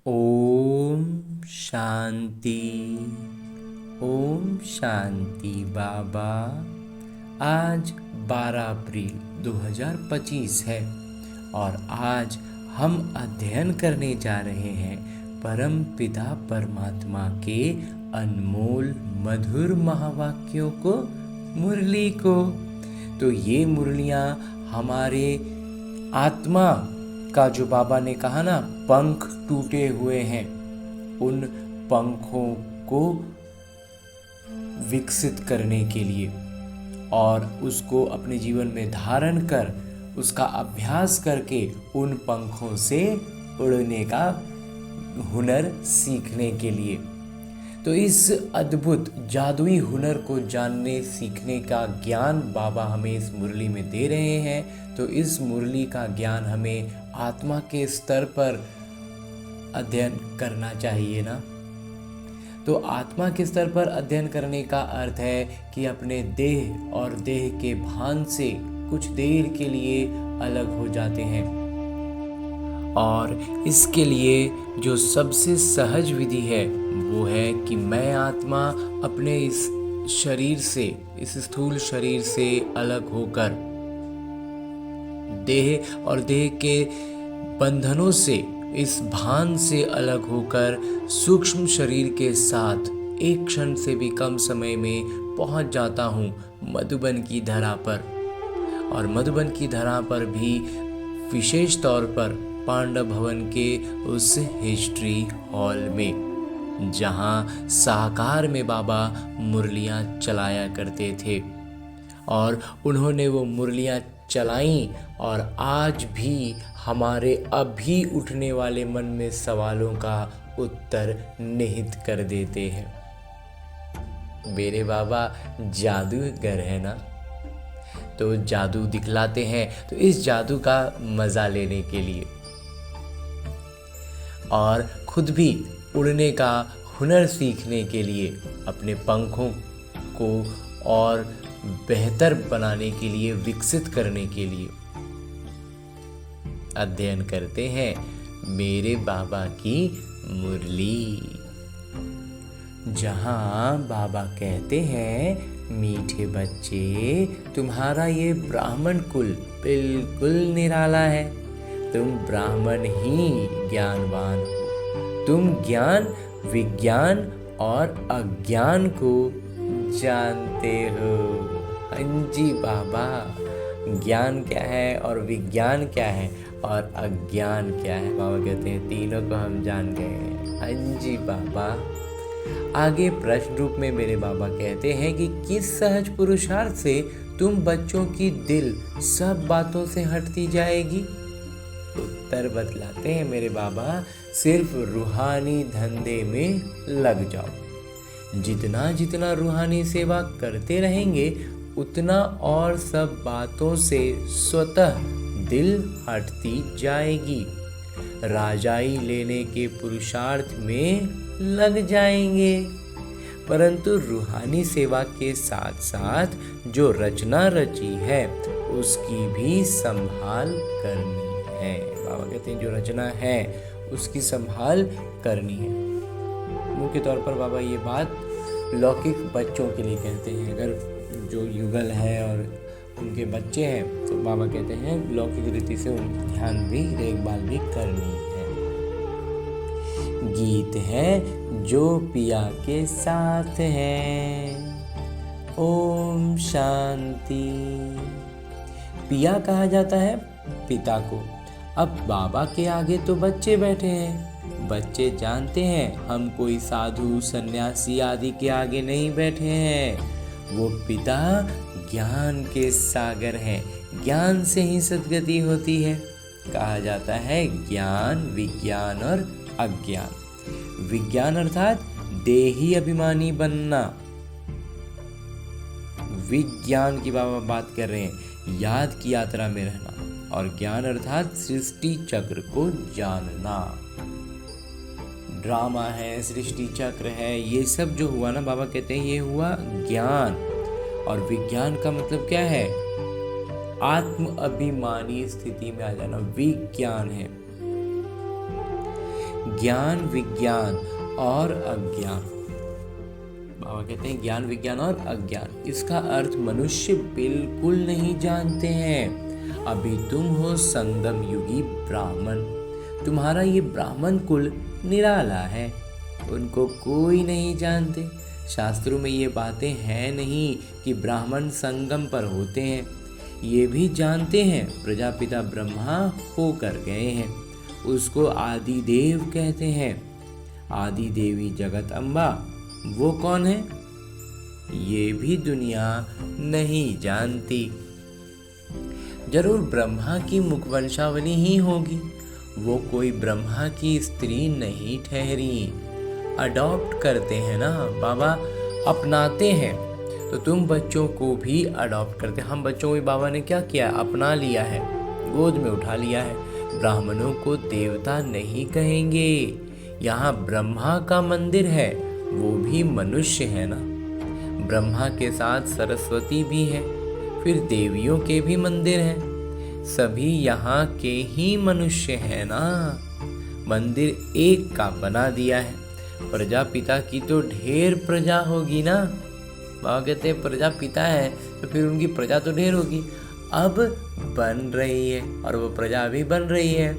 ओम शांति। ओम शांति बाबा। आज 12 अप्रैल 2025 है और आज हम अध्ययन करने जा रहे हैं परम पिता परमात्मा के अनमोल मधुर महावाक्यों को, मुरली को। तो ये मुरलियाँ हमारे आत्मा का, जो बाबा ने कहा ना, पंख टूटे हुए हैं, उन पंखों को विकसित करने के लिए और उसको अपने जीवन में धारण कर उसका अभ्यास करके उन पंखों से उड़ने का हुनर सीखने के लिए। तो इस अद्भुत जादुई हुनर को जानने सीखने का ज्ञान बाबा हमें इस मुरली में दे रहे हैं। तो इस मुरली का ज्ञान हमें आत्मा के स्तर पर अध्ययन करना चाहिए ना। तो आत्मा के स्तर पर अध्ययन करने का अर्थ है कि अपने देह और देह के भान से कुछ देर के लिए अलग हो जाते हैं, और इसके लिए जो सबसे सहज विधि है वो है कि मैं आत्मा अपने इस शरीर से, इस स्थूल शरीर से अलग होकर, देह और देह के बंधनों से, इस भान से अलग होकर सूक्ष्म शरीर के साथ एक क्षण से भी कम समय में पहुंच जाता हूँ मधुबन की धरा पर। और मधुबन की धरा पर भी विशेष तौर पर पांडव भवन के उस हिस्ट्री हॉल में, जहाँ साकार में बाबा मुरलियाँ चलाया करते थे। और उन्होंने वो मुरलियाँ चलाईं और आज भी हमारे अभी उठने वाले मन में सवालों का उत्तर निहित कर देते हैं। मेरे बाबा जादूगर है ना, तो जादू दिखलाते हैं। तो इस जादू का मज़ा लेने के लिए और खुद भी उड़ने का हुनर सीखने के लिए, अपने पंखों को और बेहतर बनाने के लिए, विकसित करने के लिए अध्ययन करते हैं मेरे बाबा की मुरली, जहाँ बाबा कहते हैं, मीठे बच्चे, तुम्हारा ये ब्राह्मण कुल बिल्कुल निराला है। तुम ब्राह्मण ही ज्ञानवान हो। तुम ज्ञान, विज्ञान और अज्ञान को जानते हो। हाँ जी बाबा, ज्ञान क्या है और विज्ञान क्या है और अज्ञान क्या है? बाबा कहते हैं तीनों को हम जान गए हैं। हाँ जी बाबा। आगे प्रश्न रूप में मेरे बाबा कहते हैं कि किस सहज पुरुषार्थ से तुम बच्चों की दिल सब बातों से हटती जाएगी? उत्तर बतलाते हैं मेरे बाबा, सिर्फ रूहानी धंधे में लग जाओ। जितना जितना रूहानी सेवा करते रहेंगे उतना और सब बातों से स्वतः दिल हटती जाएगी। राजाई लेने के पुरुषार्थ में लग जाएंगे, परंतु रूहानी सेवा के साथ साथ जो रचना रची है उसकी भी संभाल करनी है। बाबा कहते हैं जो रचना है उसकी संभाल करनी है। मुख्य तौर पर बाबा ये बात लौकिक बच्चों के लिए कहते हैं। अगर जो युगल है और उनके बच्चे हैं तो बाबा कहते हैं लौकिक रीति से उनकी ध्यान भी, देखभाल भी करनी है। गीत है जो पिया के साथ है। ओम शांति। पिया कहा जाता है पिता को। अब बाबा के आगे तो बच्चे बैठे हैं। बच्चे जानते हैं हम कोई साधु, सन्यासी आदि के आगे नहीं बैठे हैं। वो पिता ज्ञान के सागर हैं। ज्ञान से ही सद्गति होती है। कहा जाता है ज्ञान, विज्ञान और अज्ञान। विज्ञान अर्थात देही अभिमानी बनना। विज्ञान की बाबा बात कर रहे हैं, याद की यात्रा में रहना। और ज्ञान अर्थात सृष्टि चक्र को जानना। ड्रामा है, सृष्टि चक्र है, ये सब जो हुआ ना, बाबा कहते हैं ये हुआ ज्ञान। और विज्ञान का मतलब क्या है? आत्म अभिमानी स्थिति में आ जाना, विज्ञान है। ज्ञान विज्ञान और अज्ञान। बाबा कहते हैं ज्ञान विज्ञान और अज्ञान, इसका अर्थ मनुष्य बिल्कुल नहीं जानते हैं। अभी तुम हो संगम युगी ब्राह्मण, तुम्हारा ये ब्राह्मण कुल निराला है, उनको कोई नहीं जानते। शास्त्रों में ये बातें हैं नहीं कि ब्राह्मण संगम पर होते हैं, ये भी जानते हैं प्रजापिता ब्रह्मा होकर गए हैं, उसको आदि देव कहते हैं। आदि देवी जगत अम्बा वो कौन है, ये भी दुनिया नहीं जानती। जरूर ब्रह्मा की मुखवंशावली ही होगी, वो कोई ब्रह्मा की स्त्री नहीं ठहरी। अडॉप्ट करते हैं ना बाबा, अपनाते हैं। तो तुम बच्चों को भी अडॉप्ट करते, हम बच्चों को बाबा ने क्या किया, अपना लिया है, गोद में उठा लिया है। ब्राह्मणों को देवता नहीं कहेंगे, यहाँ ब्रह्मा का मंदिर है, वो भी मनुष्य है ना। ब्रह्मा के साथ सरस्वती भी है, फिर देवियों के भी मंदिर हैं, सभी यहाँ के ही मनुष्य हैं ना। मंदिर एक का बना दिया है। प्रजापिता की तो ढेर प्रजा होगी ना, बाबा कहते हैं प्रजापिता है तो फिर उनकी प्रजा तो ढेर होगी, अब बन रही है और वो प्रजा भी बन रही है।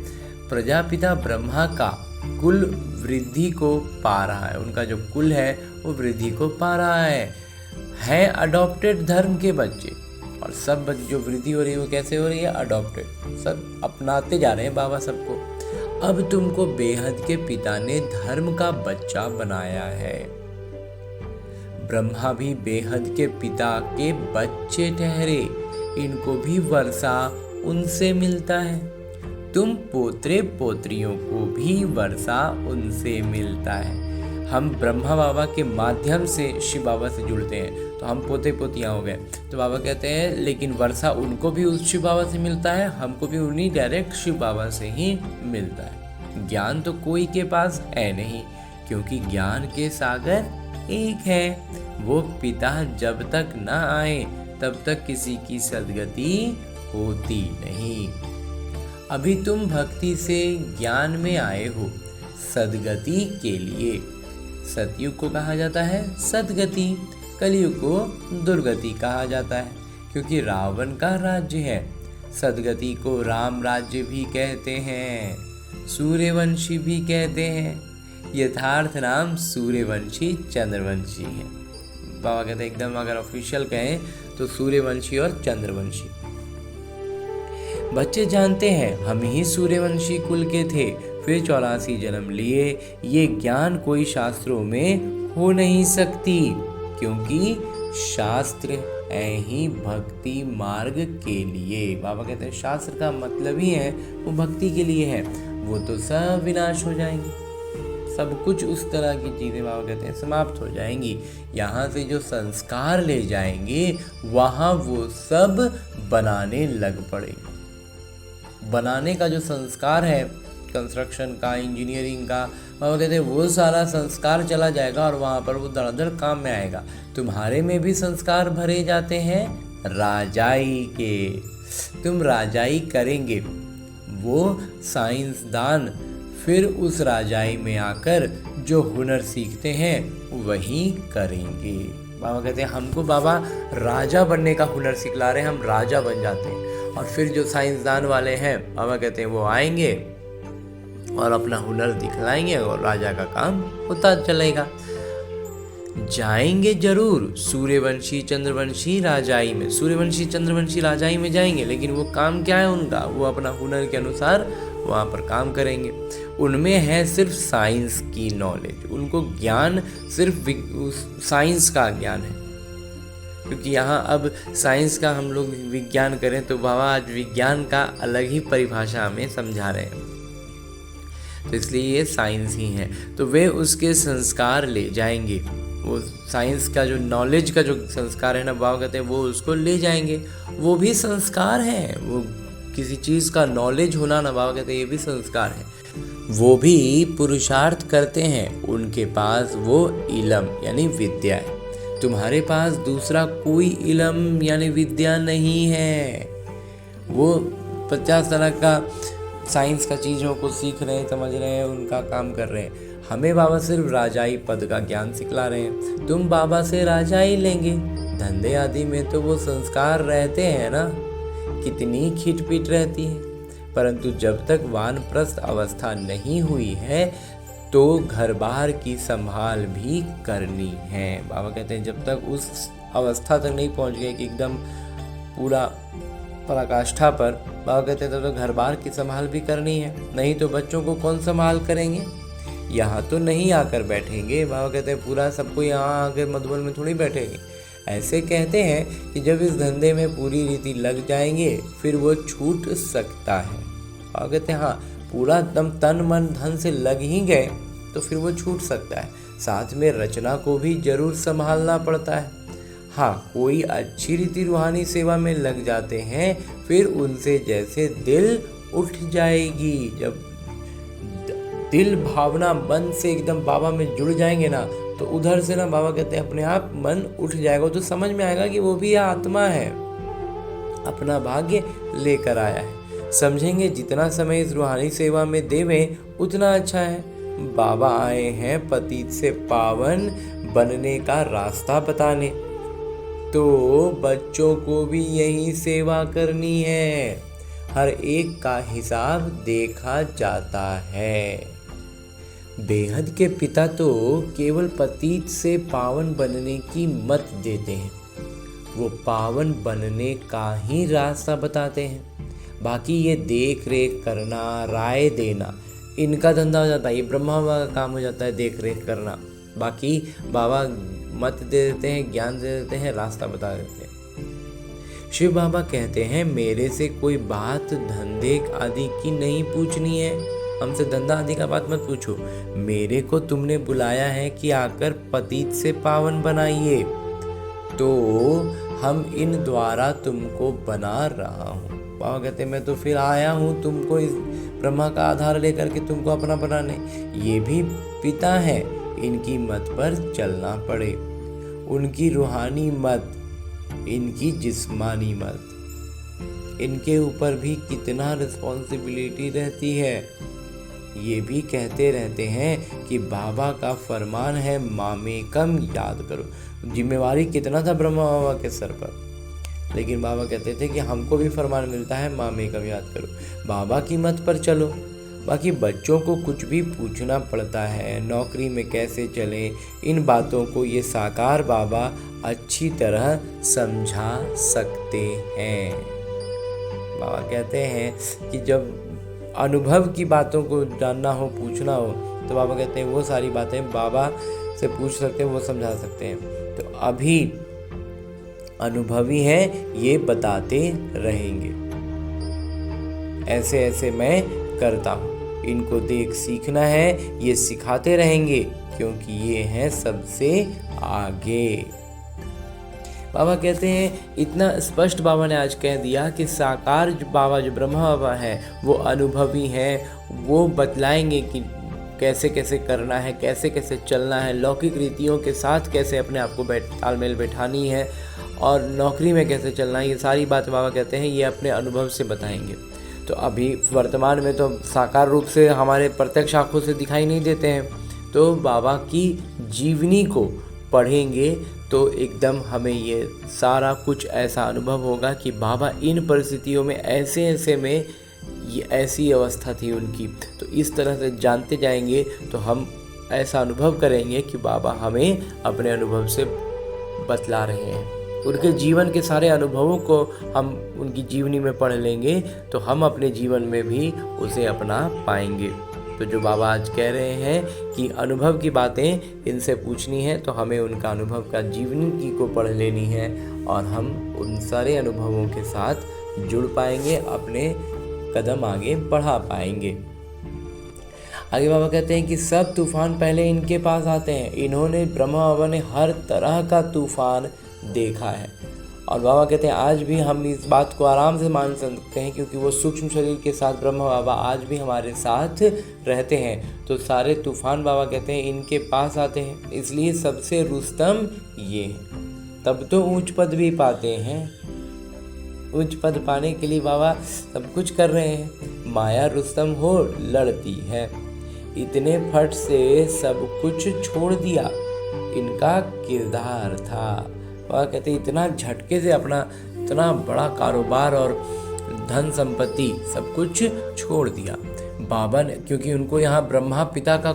प्रजापिता ब्रह्मा का कुल वृद्धि को पा रहा है, उनका जो कुल है वो वृद्धि को पा रहा है अडॉप्टेड धर्म के बच्चे। और सब जो वृद्धि हो रही है वो कैसे हो रही है, अडॉप्टेड, सब अपनाते जा रहे हैं बाबा सबको। अब तुमको बेहद के पिता ने धर्म का बच्चा बनाया है। ब्रह्मा भी बेहद के पिता के बच्चे ठहरे, इनको भी वर्षा उनसे मिलता है। तुम पोतरे पोत्रियों को भी वर्षा उनसे मिलता है। हम ब्रह्मा बाबा के माध्यम से शिव बाबा से जुड़ते हैं, तो हम पोते पोतियाँ हो गए। तो बाबा कहते हैं लेकिन वर्षा उनको भी उस शिव बाबा से मिलता है, हमको भी उन्हीं डायरेक्ट शिव बाबा से ही मिलता है। ज्ञान तो कोई के पास है नहीं, क्योंकि ज्ञान के सागर एक है। वो पिता जब तक न आए तब तक किसी की सद्गति होती नहीं। अभी तुम भक्ति से ज्ञान में आए हो सद्गति के लिए। सतयुग को कहा जाता है सद्गति, कलयुग को दुर्गति कहा जाता है, क्योंकि रावण का राज्य है। सद्गति को राम राज्य भी कहते हैं, सूर्यवंशी भी कहते हैं। यथार्थ नाम सूर्यवंशी चंद्रवंशी है। बाबा कहते हैं एकदम अगर ऑफिशियल कहें तो सूर्यवंशी और चंद्रवंशी। बच्चे जानते हैं हम ही सूर्यवंशी कुल के थे, फिर 84 जन्म लिए। ये ज्ञान कोई शास्त्रों में हो नहीं सकती, क्योंकि शास्त्र है ही भक्ति मार्ग के लिए। बाबा कहते हैं शास्त्र का मतलब ही है वो भक्ति के लिए है, वो तो सब विनाश हो जाएंगे, सब कुछ उस तरह की चीज़ें बाबा कहते हैं समाप्त हो जाएंगी। यहाँ से जो संस्कार ले जाएंगे वहाँ वो सब बनाने लग पड़ेंगे। बनाने का जो संस्कार है कंस्ट्रक्शन का, इंजीनियरिंग का, बाबा कहते हैं वो सारा संस्कार चला जाएगा और वहाँ पर वो धड़ाधड़ काम में आएगा। तुम्हारे में भी संस्कार भरे जाते हैं राजाई के, तुम राजाई करेंगे, वो साइंसदान फिर उस राजाई में आकर जो हुनर सीखते हैं वही करेंगे। बाबा कहते हैं हमको बाबा राजा बनने का हुनर सिखला रहे हैं, हम राजा बन जाते हैं। और फिर जो साइंसदान वाले हैं बाबा कहते हैं वो आएंगे और अपना हुनर दिखलाएंगे और राजा का काम होता चलेगा। जाएंगे जरूर सूर्यवंशी चंद्रवंशी राजाई में, सूर्यवंशी चंद्रवंशी राजाई में जाएंगे, लेकिन वो काम क्या है उनका, वो अपना हुनर के अनुसार वहाँ पर काम करेंगे। उनमें है सिर्फ साइंस की नॉलेज, उनको ज्ञान सिर्फ साइंस का ज्ञान है। क्योंकि यहाँ अब साइंस का हम लोग विज्ञान करें तो बाबा आज विज्ञान का अलग ही परिभाषा हमें समझा रहे हैं, तो इसलिए ये साइंस ही है। तो वे उसके संस्कार ले जाएंगे, वो साइंस का जो नॉलेज का जो संस्कार है ना, बाबा कहते हैं वो उसको ले जाएंगे। वो भी संस्कार है, वो किसी चीज़ का नॉलेज होना ना, बाबा कहते हैं ये भी संस्कार है। वो भी पुरुषार्थ करते हैं, उनके पास वो इलम यानी विद्या है। तुम्हारे पास दूसरा कोई इलम यानी विद्या नहीं है। वो 50 तरह का साइंस का चीज़ों को सीख रहे हैं, समझ रहे हैं, उनका काम कर रहे हैं। हमें बाबा सिर्फ राजाई पद का ज्ञान सिखला रहे हैं। तुम बाबा से राजाई लेंगे, धंधे आदि में तो वो संस्कार रहते हैं ना, कितनी खिटपिट रहती है। परंतु जब तक वानप्रस्थ अवस्था नहीं हुई है तो घर बार की संभाल भी करनी है। बाबा कहते हैं जब तक उस अवस्था तक नहीं पहुंच गए कि एकदम पूरा पराकाष्ठा पर, बाबा कहते हैं तब तक घर बार की संभाल भी करनी है, नहीं तो बच्चों को कौन संभाल करेंगे। यहाँ तो नहीं आकर बैठेंगे, बाबा कहते हैं पूरा सबको यहाँ आकर मधुबन में थोड़ी बैठेंगे। ऐसे कहते हैं कि जब इस धंधे में पूरी रीति लग जाएंगे फिर वो छूट सकता है। बाबा कहते हैं हाँ, पूरा एकदम तन मन धन से लग ही गए तो फिर वो छूट सकता है। साथ में रचना को भी जरूर संभालना पड़ता है। हाँ, कोई अच्छी रीति रूहानी सेवा में लग जाते हैं फिर उनसे जैसे दिल उठ जाएगी। जब दिल भावना मन से एकदम बाबा में जुड़ जाएंगे ना तो उधर से ना बाबा कहते हैं अपने आप मन उठ जाएगा, तो समझ में आएगा कि वो भी आत्मा है, अपना भाग्य लेकर आया है। समझेंगे जितना समय इस रूहानी सेवा में देवें उतना अच्छा है। बाबा आए हैं पतित से पावन बनने का रास्ता बताने, तो बच्चों को भी यही सेवा करनी है। हर एक का हिसाब देखा जाता है। बेहद के पिता तो केवल पतित से पावन बनने की मत देते हैं, वो पावन बनने का ही रास्ता बताते हैं। बाकी ये देख रेख करना, राय देना, इनका धंधा हो जाता है। ये ब्रह्मा बाबा का काम हो जाता है देख रेख करना। बाकी बाबा मत दे देते हैं, ज्ञान दे देते हैं, रास्ता बता देते हैं। शिव बाबा कहते हैं मेरे से कोई बात धंधे आदि की नहीं पूछनी है, हमसे धंधा आदि का बात मत पूछो। मेरे को तुमने बुलाया है कि आकर पतित से पावन बनाइए, तो हम इन द्वारा तुमको बना रहा हूँ। बाबा कहते मैं तो फिर आया हूँ तुमको इस ब्रह्मा का आधार लेकर के तुमको अपना बनाने। ये भी पिता है, इनकी मत पर चलना पड़े, उनकी रूहानी मत, इनकी जिस्मानी मत, इनके ऊपर भी कितना रिस्पॉन्सिबिलिटी रहती है। ये भी कहते रहते हैं कि बाबा का फरमान है मामेकम याद करो। जिम्मेवारी कितना था ब्रह्मा बाबा के सर पर, लेकिन बाबा कहते थे कि हमको भी फरमान मिलता है मामेकम याद करो, बाबा की मत पर चलो। बाकी बच्चों को कुछ भी पूछना पड़ता है, नौकरी में कैसे चलें, इन बातों को ये साकार बाबा अच्छी तरह समझा सकते हैं। बाबा कहते हैं कि जब अनुभव की बातों को जानना हो, पूछना हो, तो बाबा कहते हैं वो सारी बातें बाबा से पूछ सकते हैं, वो समझा सकते हैं। तो अभी अनुभवी हैं, ये बताते रहेंगे, ऐसे ऐसे मैं करता हूँ, इनको देख सीखना है, ये सिखाते रहेंगे क्योंकि ये हैं सबसे आगे। बाबा कहते हैं इतना स्पष्ट बाबा ने आज कह दिया कि साकार जो बाबा, जो ब्रह्मा बाबा है, वो अनुभवी हैं, वो बतलाएंगे कि कैसे कैसे करना है, कैसे कैसे चलना है, लौकिक रीतियों के साथ कैसे अपने आप को तालमेल बैठानी है और नौकरी में कैसे चलना है। ये सारी बातें बाबा कहते हैं ये अपने अनुभव से बताएंगे। तो अभी वर्तमान में तो साकार रूप से हमारे प्रत्यक्ष आँखों से दिखाई नहीं देते हैं, तो बाबा की जीवनी को पढ़ेंगे तो एकदम हमें ये सारा कुछ ऐसा अनुभव होगा कि बाबा इन परिस्थितियों में ऐसे ऐसे में ये ऐसी अवस्था थी उनकी। तो इस तरह से जानते जाएंगे तो हम ऐसा अनुभव करेंगे कि बाबा हमें अपने अनुभव से बतला रहे हैं। उनके जीवन के सारे अनुभवों को हम उनकी जीवनी में पढ़ लेंगे तो हम अपने जीवन में भी उसे अपना पाएंगे। तो जो बाबा आज कह रहे हैं कि अनुभव की बातें इनसे पूछनी है, तो हमें उनका अनुभव का जीवनी को पढ़ लेनी है और हम उन सारे अनुभवों के साथ जुड़ पाएंगे, अपने कदम आगे बढ़ा पाएंगे। आगे बाबा कहते हैं कि सब तूफान पहले इनके पास आते हैं, इन्होंने ब्रह्मा बाबा ने हर तरह का तूफान देखा है। और बाबा कहते हैं आज भी हम इस बात को आराम से मान सकते हैं क्योंकि वो सूक्ष्म शरीर के साथ ब्रह्मा बाबा आज भी हमारे साथ रहते हैं। तो सारे तूफान बाबा कहते हैं इनके पास आते हैं, इसलिए सबसे रुस्तम ये है। तब तो ऊंच पद भी पाते हैं, उच्च पद पाने के लिए बाबा सब कुछ कर रहे हैं। माया रुस्तम हो लड़ती है। इतने फट से सब कुछ छोड़ दिया, इनका किरदार था। वह कहते इतना झटके से अपना इतना बड़ा कारोबार और धन संपत्ति सब कुछ छोड़ दिया बाबा ने, क्योंकि उनको यहाँ ब्रह्मा पिता का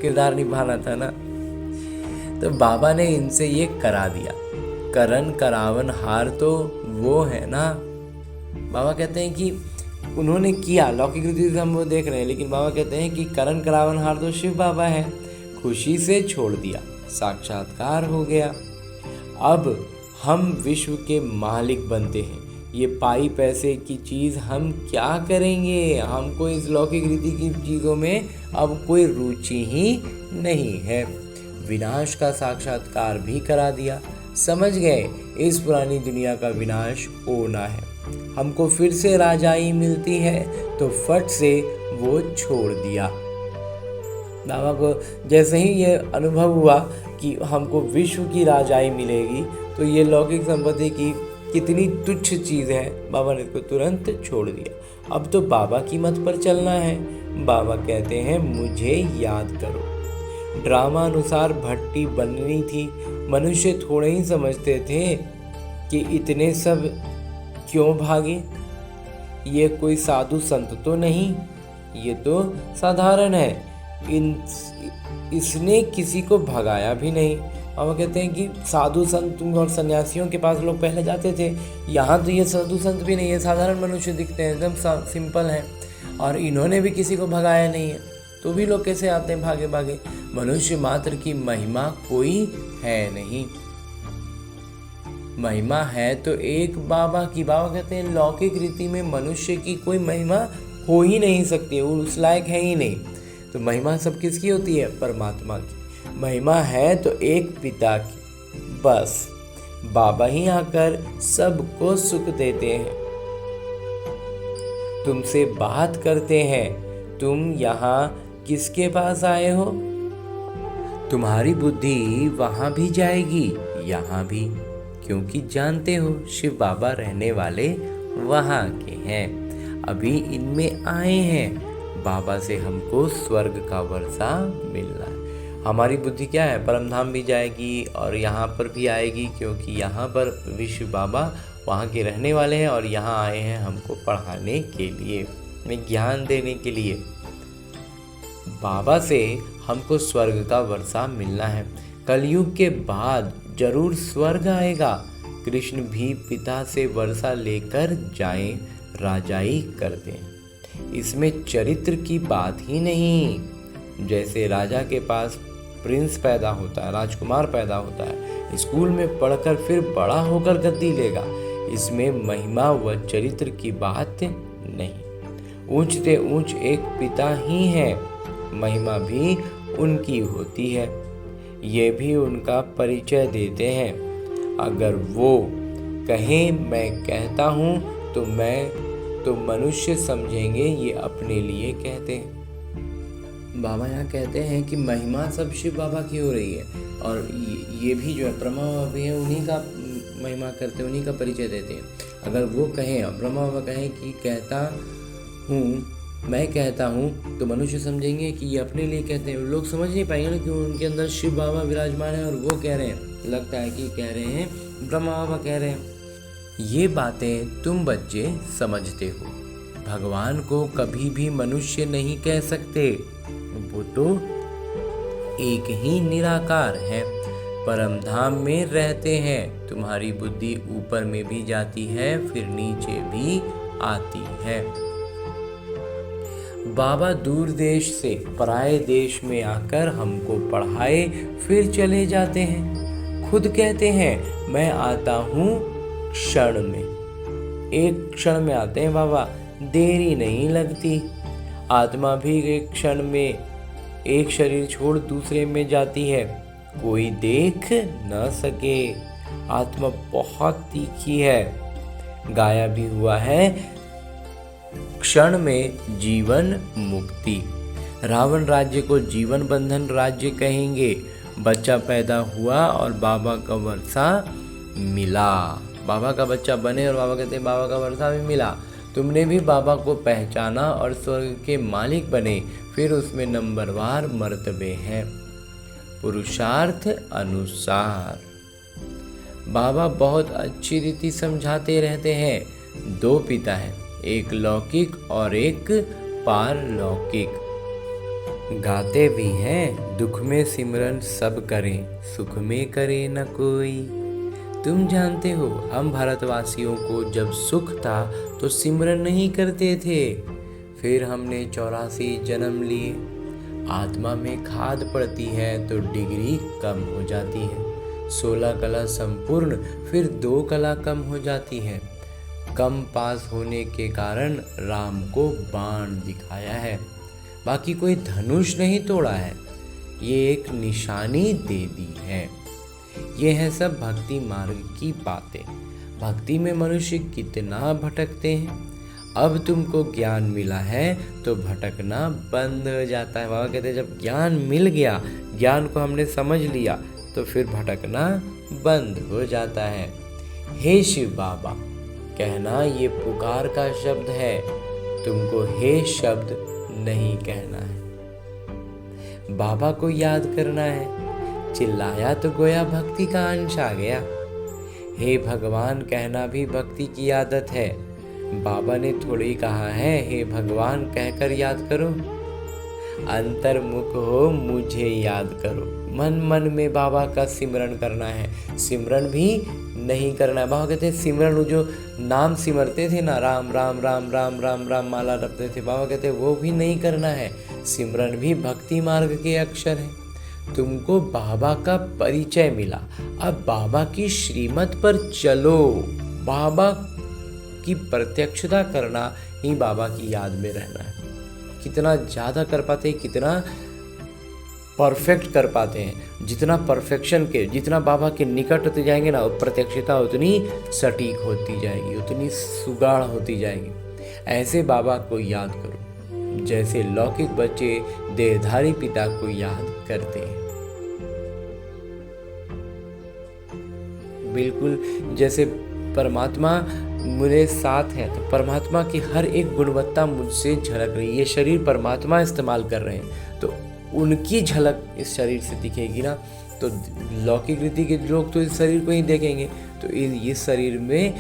किरदार निभाना था ना। तो बाबा ने इनसे ये करा दिया। करण करावन हार तो वो है ना। बाबा कहते हैं कि उन्होंने किया, लौकिक रीति से हम वो देख रहे हैं, लेकिन बाबा कहते हैं कि करण करावन हार तो शिव बाबा है। खुशी से छोड़ दिया, साक्षात्कार हो गया। अब हम विश्व के मालिक बनते हैं। ये पाई पैसे की चीज़ हम क्या करेंगे? हमको इस लौकिक रीति की चीज़ों में अब कोई रुचि ही नहीं है। विनाश का साक्षात्कार भी करा दिया। समझ गए इस पुरानी दुनिया का विनाश होना है। हमको फिर से राजाई मिलती है, तो फट से वो छोड़ दिया। बाबा को जैसे ही ये अनुभव हुआ कि हमको विश्व की राजाई मिलेगी, तो ये लौकिक संपत्ति की कितनी तुच्छ चीज़ है, बाबा ने इसको तुरंत छोड़ दिया। अब तो बाबा की मत पर चलना है। बाबा कहते हैं मुझे याद करो। ड्रामा अनुसार भट्टी बननी थी। मनुष्य थोड़े ही समझते थे कि इतने सब क्यों भागे। ये कोई साधु संत तो नहीं, ये तो साधारण है। इसने किसी को भगाया भी नहीं। और वो कहते हैं कि साधु संत और सन्यासियों के पास लोग पहले जाते थे, यहाँ तो ये साधु संत भी नहीं है, साधारण मनुष्य दिखते हैं, एकदम सिंपल हैं, और इन्होंने भी किसी को भगाया नहीं है, तो भी लोग कैसे आते हैं भागे भागे। मनुष्य मात्र की महिमा कोई है नहीं। महिमा है तो एक बाबा की। बाबा कहते हैं लौकिक रीति में मनुष्य की कोई महिमा हो ही नहीं सकती, वो उस लायक है ही नहीं। तो महिमा सब किसकी होती है? परमात्मा की। महिमा है तो एक पिता की, बस बाबा ही आकर सबको सुख देते हैं। तुमसे बात करते हैं, तुम यहाँ किसके पास आए हो? तुम्हारी बुद्धि वहां भी जाएगी, यहाँ भी, क्योंकि जानते हो शिव बाबा रहने वाले वहां के हैं। अभी इनमें आए हैं। बाबा से हमको स्वर्ग का वर्षा मिलना है। हमारी बुद्धि क्या है? परमधाम भी जाएगी और यहाँ पर भी आएगी, क्योंकि यहाँ पर विश्व बाबा वहाँ के रहने वाले हैं और यहाँ आए हैं हमको पढ़ाने के लिए, हमें ज्ञान देने के लिए। बाबा से हमको स्वर्ग का वर्षा मिलना है। कलयुग के बाद जरूर स्वर्ग आएगा। कृष्ण भी पिता से वर्षा लेकर जाएं, राजाई करते हैं। इसमें चरित्र की बात ही नहीं। जैसे राजा के पास प्रिंस पैदा होता है, राजकुमार पैदा होता है, स्कूल में पढ़कर फिर बड़ा होकर गद्दी लेगा, इसमें महिमा व चरित्र की बात नहीं। ऊंचते ऊंच एक पिता ही है, महिमा भी उनकी होती है। ये भी उनका परिचय देते हैं। अगर वो कहें मैं कहता हूँ तो मनुष्य समझेंगे ये अपने लिए कहते हैं। बाबा यहाँ कहते हैं कि महिमा सब शिव बाबा की हो रही है, और ये भी जो है ब्रह्मा बाबा भी है, उन्हीं का महिमा करते हैं, उन्हीं का परिचय देते हैं। अगर वो कहें, ब्रह्मा बाबा कहें कि कहता हूँ, मैं कहता हूँ, तो मनुष्य समझेंगे कि ये अपने लिए कहते हैं। लोग समझ नहीं पाएंगे ना कि उनके अंदर शिव बाबा विराजमान है और वो कह रहे हैं, लगता है कि कह रहे हैं ब्रह्मा बाबा कह रहे हैं। ये बातें तुम बच्चे समझते हो। भगवान को कभी भी मनुष्य नहीं कह सकते, वो तो एक ही निराकार है, परम धाम में रहते हैं। तुम्हारी बुद्धि ऊपर में भी जाती है, फिर नीचे भी आती है। बाबा दूर देश से पराये देश में आकर हमको पढ़ाए, फिर चले जाते हैं। खुद कहते हैं मैं आता हूँ क्षण में। एक क्षण में आते हैं बाबा, देरी नहीं लगती। आत्मा भी एक क्षण में एक शरीर छोड़ दूसरे में जाती है, कोई देख न सके। आत्मा बहुत तीखी है, गाया भी हुआ है क्षण में जीवन मुक्ति। रावण राज्य को जीवन बंधन राज्य कहेंगे। बच्चा पैदा हुआ और बाबा का वर्षा मिला। बाबा का बच्चा बने और बाबा कहते हैं बाबा का वर्षा भी मिला। तुमने भी बाबा को पहचाना और स्वर्ग के मालिक बने, फिर उसमें नंबरवार मर्तबे हैं पुरुषार्थ अनुसार। बाबा बहुत अच्छी रीति समझाते रहते हैं। 2 पिता हैं, एक लौकिक और एक पारलौकिक। गाते भी हैं, दुख में सिमरन सब करें, सुख में करे न कोई। तुम जानते हो हम भारतवासियों को जब सुख था तो सिमरन नहीं करते थे, फिर हमने 84 जन्म लिए। आत्मा में खाद पड़ती है तो डिग्री कम हो जाती है। 16 कला संपूर्ण, फिर 2 कला कम हो जाती है। कम पास होने के कारण राम को बाण दिखाया है, बाकी कोई धनुष नहीं तोड़ा है। ये एक निशानी दे दी है। ये है सब भक्ति मार्ग की बातें। भक्ति में मनुष्य कितना भटकते हैं। अब तुमको ज्ञान मिला है तो भटकना बंद हो जाता है। बाबा कहते हैं जब ज्ञान मिल गया, ज्ञान को हमने समझ लिया तो फिर भटकना बंद हो जाता है। हे शिव बाबा कहना ये पुकार का शब्द है, तुमको हे शब्द नहीं कहना है। बाबा को याद करना है, चिल्लाया तो गोया भक्ति का अंश आ गया। हे भगवान कहना भी भक्ति की आदत है। बाबा ने थोड़ी कहा है हे भगवान कहकर याद करो। अंतर्मुख हो मुझे याद करो। मन मन में बाबा का सिमरन करना है। सिमरन भी नहीं करना है। बाबा कहते हैं सिमरन, जो नाम सिमरते थे ना, राम राम राम राम राम राम माला रखते थे, बाबा कहते हैं वो भी नहीं करना है। सिमरन भी भक्ति मार्ग के अक्षर है। तुमको बाबा का परिचय मिला, अब बाबा की श्रीमत पर चलो। बाबा की प्रत्यक्षता करना ही बाबा की याद में रहना है। कितना ज़्यादा कर पाते हैं, कितना परफेक्ट कर पाते हैं। जितना परफेक्शन के, जितना बाबा के निकट होते जाएंगे ना, प्रत्यक्षता उतनी सटीक होती जाएगी, उतनी सुगाढ़ होती जाएगी। ऐसे बाबा को याद करो जैसे लौकिक बच्चे देहधारी पिता को याद करते हैं। बिल्कुल जैसे परमात्मा मेरे साथ है तो परमात्मा की हर एक गुणवत्ता मुझसे झलक रही है। ये शरीर परमात्मा इस्तेमाल कर रहे हैं तो उनकी झलक इस शरीर से दिखेगी ना। तो लौकिक रीति के लोग तो इस शरीर को ही देखेंगे, तो इस शरीर में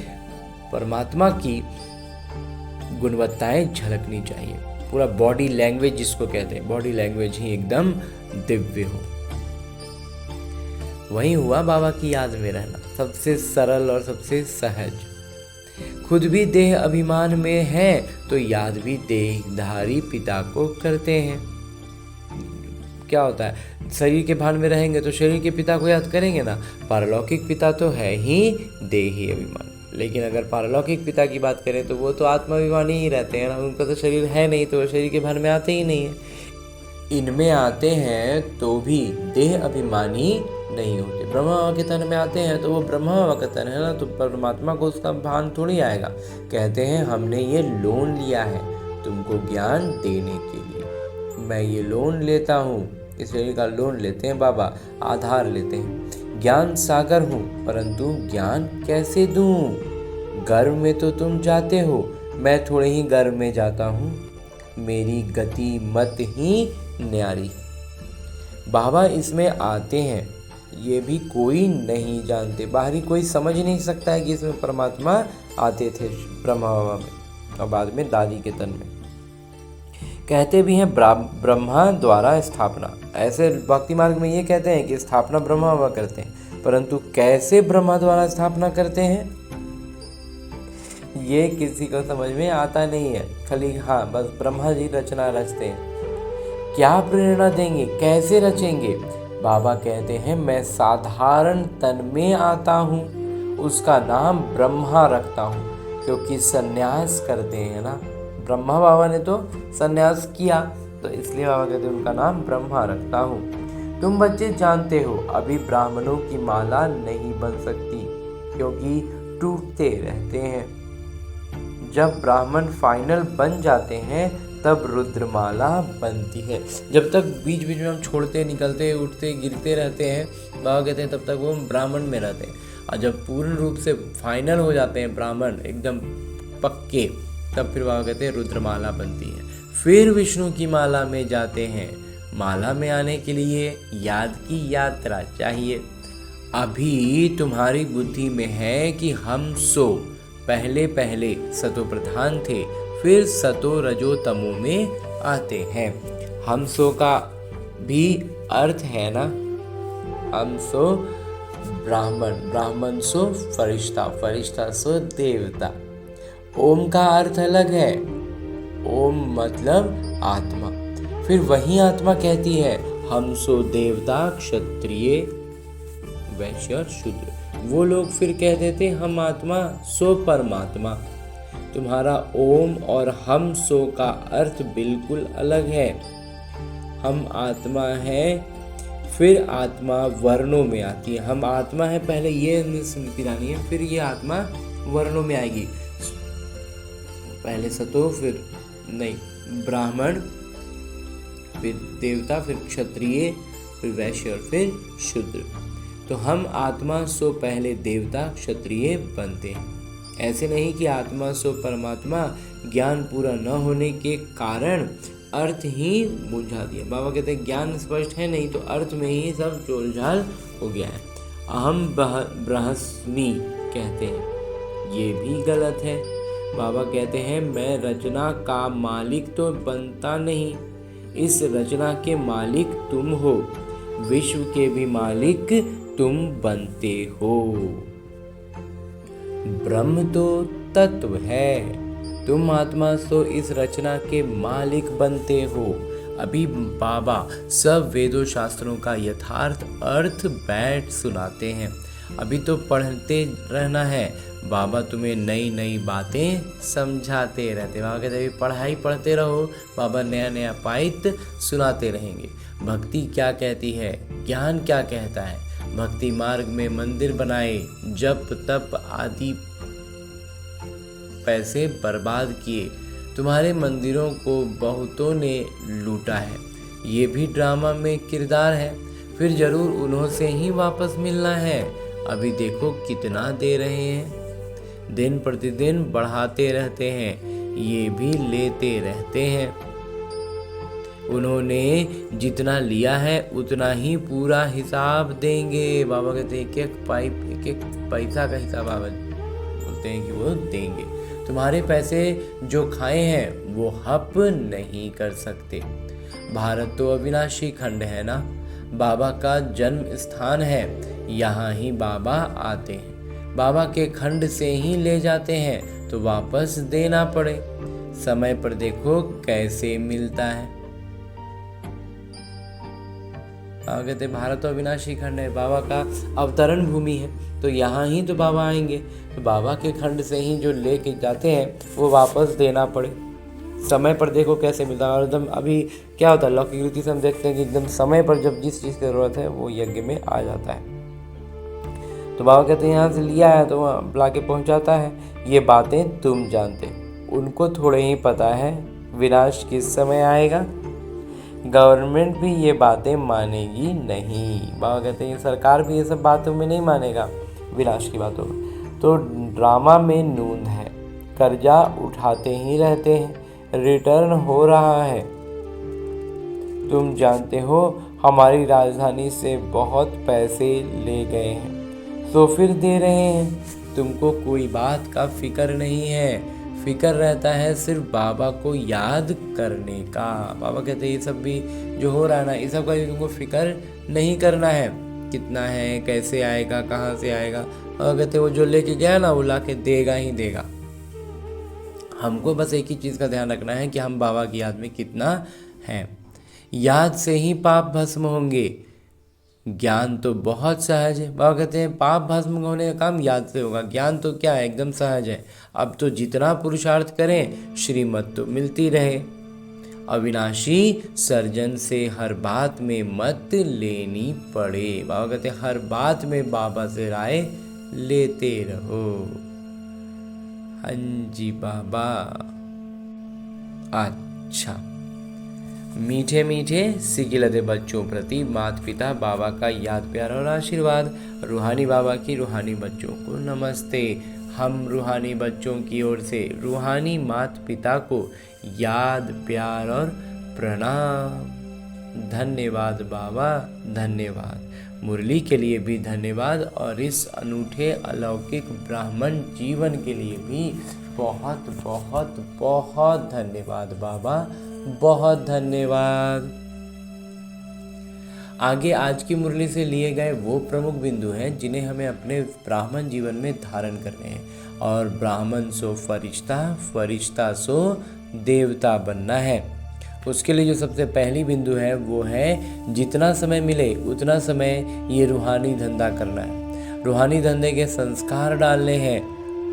परमात्मा की गुणवत्ताएं झलकनी चाहिए। पूरा बॉडी लैंग्वेज जिसको कहते हैं, बॉडी लैंग्वेज ही एकदम दिव्य हो। वही हुआ बाबा की याद में रहना, सबसे सरल और सबसे सहज। खुद भी देह अभिमान में है तो याद भी देहधारी पिता को करते हैं। क्या होता है, शरीर के भान में रहेंगे तो शरीर के पिता को याद करेंगे ना। पारलौकिक पिता तो है ही देही अभिमान, लेकिन अगर पारलौकिक पिता की बात करें तो वो तो आत्माभिमानी ही रहते हैं ना। उनका तो शरीर है नहीं तो वो शरीर के भान में आते ही नहीं है। इनमें आते हैं तो भी देह अभिमानी नहीं होते। ब्रह्मा बाबा के तन में आते हैं तो वो ब्रह्मा बाबा का तन है ना, तो परमात्मा को उसका भान थोड़ी आएगा। कहते हैं हमने ये लोन लिया है तुमको ज्ञान देने के लिए। मैं ये लोन लेता हूँ, इस शरीर का लोन लेते हैं बाबा, आधार लेते हैं। ज्ञान सागर हूँ परंतु ज्ञान कैसे दूँ। गर्भ में तो तुम जाते हो, मैं थोड़े ही गर्भ में जाता हूँ। मेरी गति मत ही न्यारी। बाबा इसमें आते हैं ये भी कोई नहीं जानते। बाहरी कोई समझ नहीं सकता है कि इसमें परमात्मा आते थे ब्रह्मा बाबा में और बाद में दादी के तन में। कहते भी हैं ब्रह्मा द्वारा स्थापना। ऐसे भक्ति मार्ग में ये कहते हैं कि स्थापना ब्रह्मा बाबा करते हैं, परंतु कैसे ब्रह्मा द्वारा स्थापना करते हैं ये किसी को समझ में आता नहीं है। खाली हाँ बस ब्रह्मा जी रचना रचते हैं। क्या प्रेरणा देंगे, कैसे रचेंगे। बाबा कहते हैं मैं साधारण तन में आता हूँ, उसका नाम ब्रह्मा रखता हूँ, क्योंकि सन्यास करते हैं ना। ब्रह्मा बाबा ने तो सन्यास किया तो इसलिए बाबा कहते हैं उनका नाम ब्रह्मा रखता हूँ। तुम बच्चे जानते हो अभी ब्राह्मणों की माला नहीं बन सकती क्योंकि टूटते रहते हैं। जब ब्राह्मण फाइनल बन जाते हैं तब रुद्रमाला बनती है। जब तक बीच बीच में हम छोड़ते निकलते उठते गिरते रहते हैं, बाबा कहते हैं तब तक वो ब्राह्मण में रहते हैं। और जब पूर्ण रूप से फाइनल हो जाते हैं ब्राह्मण एकदम पक्के, तब फिर बाबा कहते हैं रुद्रमाला बनती है। फिर विष्णु की माला में जाते हैं। माला में आने के लिए याद की यात्रा चाहिए। अभी तुम्हारी बुद्धि में है कि हम पहले पहले सतो प्रधान थे, फिर सतो रजो तमो में आते हैं। हम का भी अर्थ है ना, हम ब्राह्मण, ब्राह्मण सो फरिश्ता, फरिश्ता सो देवता। ओम का अर्थ अलग है, ओम मतलब आत्मा। फिर वही आत्मा कहती है हम देवता, क्षत्रिय, वैश्य और शूद्र। वो लोग फिर कह देते हम आत्मा परमात्मा। तुम्हारा ओम और हम का अर्थ बिल्कुल अलग है। हम आत्मा है, फिर आत्मा वर्णों में आती है। हम आत्मा है, पहले ये स्मृति लानी है, फिर ये आत्मा वर्णों में आएगी। पहले सतो, फिर नहीं ब्राह्मण, फिर देवता, फिर क्षत्रिय, फिर वैश्य और फिर शूद्र। तो हम आत्मा पहले देवता क्षत्रिय बनते हैं। ऐसे नहीं कि आत्मा परमात्मा, ज्ञान पूरा न होने के कारण अर्थ ही बुझा दिया। बाबा कहते हैं ज्ञान स्पष्ट है नहीं तो अर्थ में ही सब झोलझाल हो गया है। अहम ब्रह्मास्मि कहते हैं, ये भी गलत है। बाबा कहते हैं मैं रचना का मालिक तो बनता नहीं, इस रचना के मालिक तुम हो, विश्व के भी मालिक तुम बनते हो। ब्रह्म तो तत्व है, तुम आत्मा इस रचना के मालिक बनते हो। अभी बाबा सब वेदों शास्त्रों का यथार्थ अर्थ बैठ सुनाते हैं। अभी तो पढ़ते रहना है, बाबा तुम्हें नई नई बातें समझाते रहते। बाबा कहते हैं पढ़ाई पढ़ते रहो, बाबा नया नया पाइत सुनाते रहेंगे। भक्ति क्या कहती है, ज्ञान क्या कहता है। भक्ति मार्ग में मंदिर बनाए, जप तप आदि पैसे बर्बाद किए, तुम्हारे मंदिरों को बहुतों ने लूटा है। ये भी ड्रामा में किरदार है, फिर जरूर उन्हों से ही वापस मिलना है। अभी देखो कितना दे रहे हैं, दिन प्रतिदिन बढ़ाते रहते हैं, ये भी लेते रहते हैं। उन्होंने जितना लिया है उतना ही पूरा हिसाब देंगे। बाबा कहते हैं एक एक पैसा का हिसाब बाबा बोलते हैं कि वो देंगे। तुम्हारे पैसे जो खाए हैं वो हप नहीं कर सकते। भारत तो अविनाशी खंड है ना, बाबा का जन्म स्थान है, यहाँ ही बाबा आते हैं, बाबा के खंड से ही ले जाते हैं तो वापस देना पड़े। समय पर देखो कैसे मिलता है। कहते भारत तो अविनाशी खंड है, बाबा का अवतरण भूमि है, तो यहाँ ही तो बाबा आएंगे, तो बाबा के खंड से ही जो लेके जाते हैं वो वापस देना पड़े। समय पर देखो कैसे मिलता है। और एकदम अभी क्या होता है लौकिक रीति से हम देखते हैं कि एकदम समय पर जब जिस चीज़ की ज़रूरत है वो यज्ञ में आ जाता है। तो बाबा कहते हैं यहाँ से लिया है तो वहाँ ला के पहुँचाता है। ये बातें तुम जानते, उनको थोड़े ही पता है विनाश किस समय आएगा। गवर्नमेंट भी ये बातें मानेगी नहीं। बाबा कहते हैं सरकार भी ये सब बातों में नहीं मानेगा, विनाश की बातों में। तो ड्रामा में नूंद है, कर्जा उठाते ही रहते हैं, रिटर्न हो रहा है। तुम जानते हो हमारी राजधानी से बहुत पैसे ले गए हैं, तो फिर दे रहे हैं। तुमको कोई बात का फिक्र नहीं है, फिक्र रहता है सिर्फ बाबा को याद करने का। बाबा कहते हैं ये सब भी जो हो रहा है ना, ये सब का तुमको फिक्र नहीं करना है, कितना है, कैसे आएगा, कहाँ से आएगा। और कहते वो जो लेके गया ना वो ला के देगा ही देगा। हमको बस एक ही चीज़ का ध्यान रखना है कि हम बाबा की याद में कितना हैं। याद से ही पाप भस्म होंगे। ज्ञान तो बहुत सहज है। बाबा कहते हैं पाप भस्म होने का काम याद से होगा, ज्ञान तो क्या है एकदम सहज है। अब तो जितना पुरुषार्थ करें श्रीमत तो मिलती रहे। अविनाशी सर्जन से हर बात में मत लेनी पड़े। बाबा कहते हैं हर बात में बाबा से राय लेते रहो। हाँ जी बाबा। अच्छा, मीठे मीठे सिकिलते बच्चों प्रति माता पिता बाबा का याद प्यार और आशीर्वाद। रूहानी बाबा की रूहानी बच्चों को नमस्ते। हम रूहानी बच्चों की ओर से रूहानी माता पिता को याद, प्यार और प्रणाम। धन्यवाद बाबा, धन्यवाद। मुरली के लिए भी धन्यवाद और इस अनूठे अलौकिक ब्राह्मण जीवन के लिए भी बहुत बहुत बहुत धन्यवाद बाबा, बहुत धन्यवाद। आगे आज की मुरली से लिए गए वो प्रमुख बिंदु हैं जिन्हें हमें अपने ब्राह्मण जीवन में धारण करने हैं। और ब्राह्मण सो फरिश्ता, फरिश्ता सो देवता बनना है। उसके लिए जो सबसे पहली बिंदु है वो है जितना समय मिले उतना समय ये रूहानी धंधा करना है। रूहानी धंधे के संस्कार डालने हैं,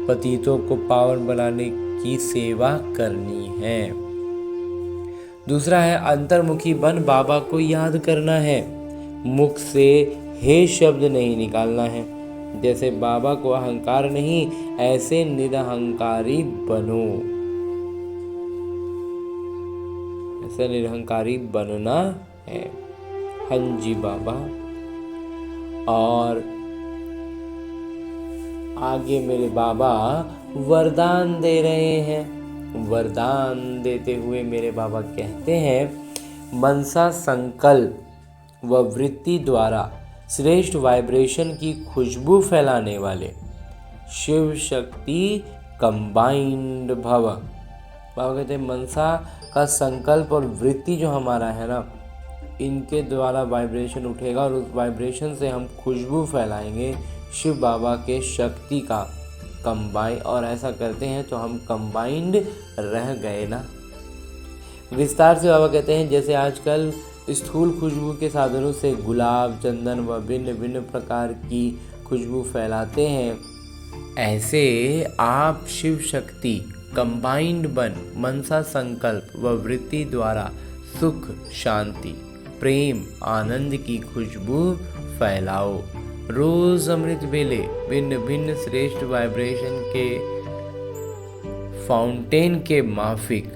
पतितों को पावन बनाने की सेवा करनी है। दूसरा है अंतर्मुखी बन बाबा को याद करना है। मुख से हे शब्द नहीं निकालना है। जैसे बाबा को अहंकार नहीं, ऐसे निरहंकारी बनो। ऐसे निरहंकारी बनना है। हाँ जी बाबा। और आगे मेरे बाबा वरदान दे रहे हैं। वरदान देते हुए मेरे बाबा कहते हैं, मनसा संकल्प व वृत्ति द्वारा श्रेष्ठ वाइब्रेशन की खुशबू फैलाने वाले शिव शक्ति कंबाइंड भव। बाबा कहते हैं मनसा का संकल्प और वृत्ति जो हमारा है ना, इनके द्वारा वाइब्रेशन उठेगा और उस वाइब्रेशन से हम खुशबू फैलाएंगे शिव बाबा के शक्ति का कंबाइन। और ऐसा करते हैं तो हम कंबाइंड रह गए ना। विस्तार से बाबा कहते हैं जैसे आजकल स्थूल खुशबू के साधनों से गुलाब, चंदन व भिन्न भिन्न प्रकार की खुशबू फैलाते हैं, ऐसे आप शिव शक्ति कंबाइंड बन मनसा संकल्प व वृत्ति द्वारा सुख, शांति, प्रेम, आनंद की खुशबू फैलाओ। रोज अमृत वेले भिन्न भिन्न श्रेष्ठ वाइब्रेशन के फाउंटेन के माफिक।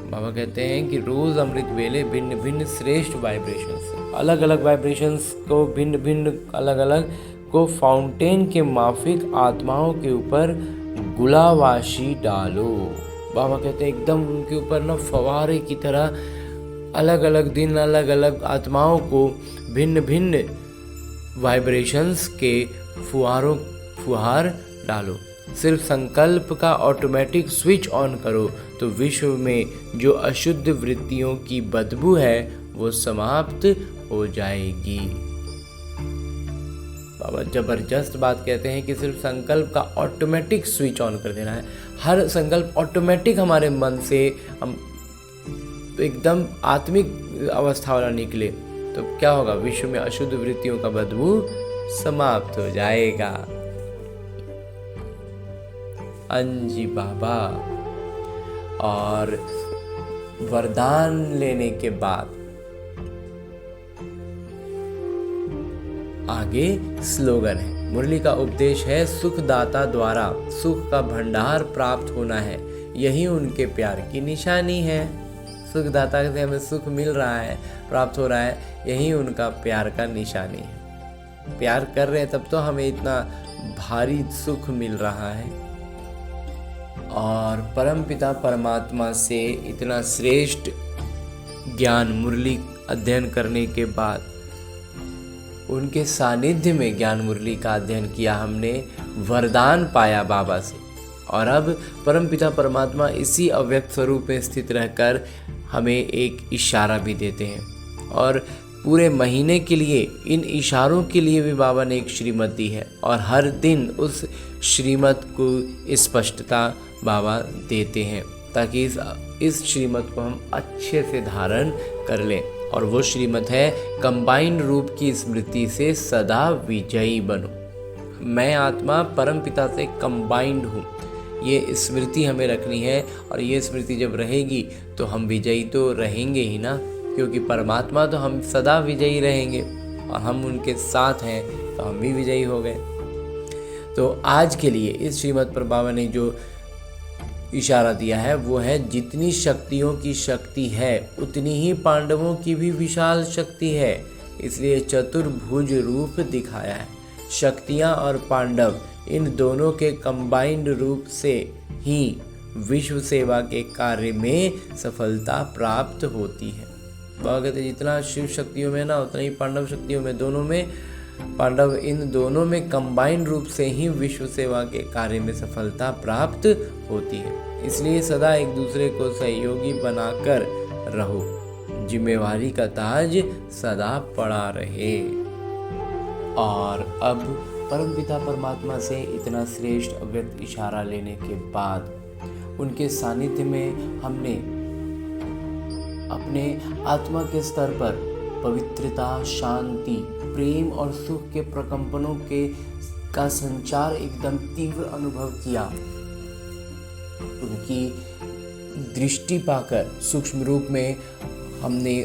बाबा कहते हैं कि रोज अमृत वेले भिन्न भिन्न श्रेष्ठ वाइब्रेशंस, अलग अलग वाइब्रेशंस को भिन्न भिन्न अलग अलग को फाउंटेन के माफिक आत्माओं के ऊपर गुलावाशी डालो। बाबा कहते हैं एकदम उनके ऊपर ना फवारे की तरह अलग अलग दिन अलग अलग आत्माओं को भिन्न भिन्न वाइब्रेशंस के फुहार डालो। सिर्फ संकल्प का ऑटोमेटिक स्विच ऑन करो तो विश्व में जो अशुद्ध वृत्तियों की बदबू है वो समाप्त हो जाएगी। बाबा जबरदस्त बात कहते हैं कि सिर्फ संकल्प का ऑटोमेटिक स्विच ऑन कर देना है। हर संकल्प ऑटोमेटिक हमारे मन से हम एकदम आत्मिक अवस्था वाला निकले तो क्या होगा, विश्व में अशुद्ध वृत्तियों का बदबू समाप्त हो जाएगा। अंजी बाबा। और वरदान लेने के बाद आगे स्लोगन है। मुरली का उपदेश है, सुखदाता द्वारा सुख का भंडार प्राप्त होना है, यही उनके प्यार की निशानी है। सुखदाता से हमें सुख मिल रहा है, प्राप्त हो रहा है, यही उनका प्यार का निशानी है। प्यार कर रहे हैं तब तो हमें इतना भारी सुख मिल रहा है। और परमपिता परमात्मा से इतना श्रेष्ठ ज्ञान मुरली अध्ययन करने के बाद उनके सानिध्य में ज्ञान मुरली का अध्ययन किया हमने, वरदान पाया बाबा से। और अब परमपिता परमात्मा इसी अव्यक्त स्वरूप में स्थित रहकर हमें एक इशारा भी देते हैं। और पूरे महीने के लिए इन इशारों के लिए भी बाबा ने एक श्रीमत दी है और हर दिन उस श्रीमत को स्पष्टता बाबा देते हैं ताकि इस श्रीमत को हम अच्छे से धारण कर लें। और वो श्रीमत है, कंबाइंड रूप की स्मृति से सदा विजयी बनो। मैं आत्मा परमपिता से कंबाइंड हूँ, ये स्मृति हमें रखनी है। और ये स्मृति जब रहेगी तो हम विजयी तो रहेंगे ही ना, क्योंकि परमात्मा तो हम सदा विजयी रहेंगे और हम उनके साथ हैं तो हम भी विजयी हो गए। तो आज के लिए इस श्रीमत पर बाबा ने जो इशारा दिया है वो है, जितनी शक्तियों की शक्ति है उतनी ही पांडवों की भी विशाल शक्ति है, इसलिए चतुर्भुज रूप दिखाया है। शक्तियाँ और पांडव इन दोनों के कंबाइंड रूप से ही विश्व सेवा के कार्य में सफलता प्राप्त होती है। बाबा कहते जितना शिव शक्तियों में ना उतना ही पांडव शक्तियों में, दोनों में पांडव इन दोनों में कंबाइंड रूप से ही विश्व सेवा के कार्य में सफलता प्राप्त होती है। इसलिए सदा एक दूसरे को सहयोगी बनाकर रहो, जिम्मेवारी का ताज सदा पड़ा रहे। और अब परमपिता परमात्मा से इतना श्रेष्ठ अव्यक्त इशारा लेने के बाद उनके सानिध्य में हमने अपने आत्मा के स्तर पर पवित्रता, शांति, प्रेम और सुख के प्रकंपनों का संचार एकदम तीव्र अनुभव किया। उनकी दृष्टि पाकर सूक्ष्म रूप में हमने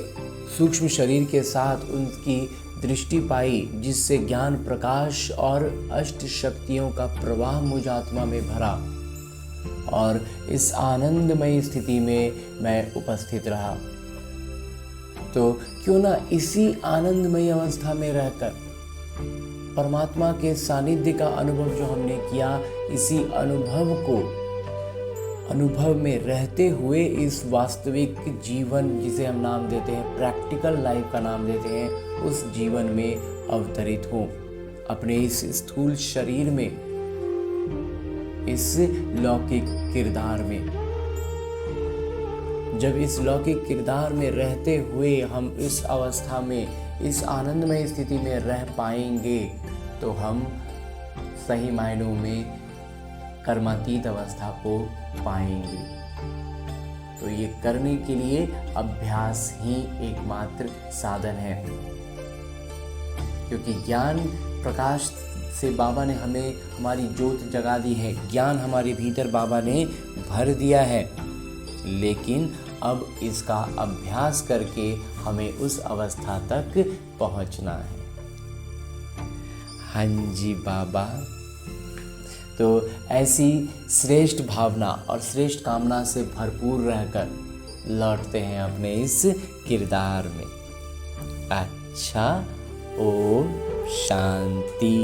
सूक्ष्म शरीर के साथ उनकी दृष्टि पाई, जिससे ज्ञान प्रकाश और अष्ट शक्तियों का प्रवाह मुझ आत्मा में भरा और इस आनंदमयी स्थिति में मैं उपस्थित रहा। तो क्यों ना इसी आनंदमयी अवस्था में रहकर परमात्मा के सानिध्य का अनुभव जो हमने किया, इसी अनुभव में रहते हुए इस वास्तविक जीवन, जिसे हम नाम देते हैं प्रैक्टिकल लाइफ का नाम देते हैं, उस जीवन में अवतरित हो। अपने इस स्थूल शरीर में, इस लौकिक किरदार में, जब इस लौकिक किरदार में रहते हुए हम इस अवस्था में, इस आनंदमय स्थिति में रह पाएंगे, तो हम सही मायनों में कर्मातीत अवस्था को पाएंगे। तो ये करने के लिए अभ्यास ही एकमात्र साधन है, क्योंकि ज्ञान प्रकाश से बाबा ने हमें हमारी ज्योत जगा दी है, ज्ञान हमारे भीतर बाबा ने भर दिया है, लेकिन अब इसका अभ्यास करके हमें उस अवस्था तक पहुंचना है। हाँ जी बाबा। तो ऐसी श्रेष्ठ भावना और श्रेष्ठ कामना से भरपूर रहकर लौटते हैं अपने इस किरदार में। अच्छा, ओम शांति।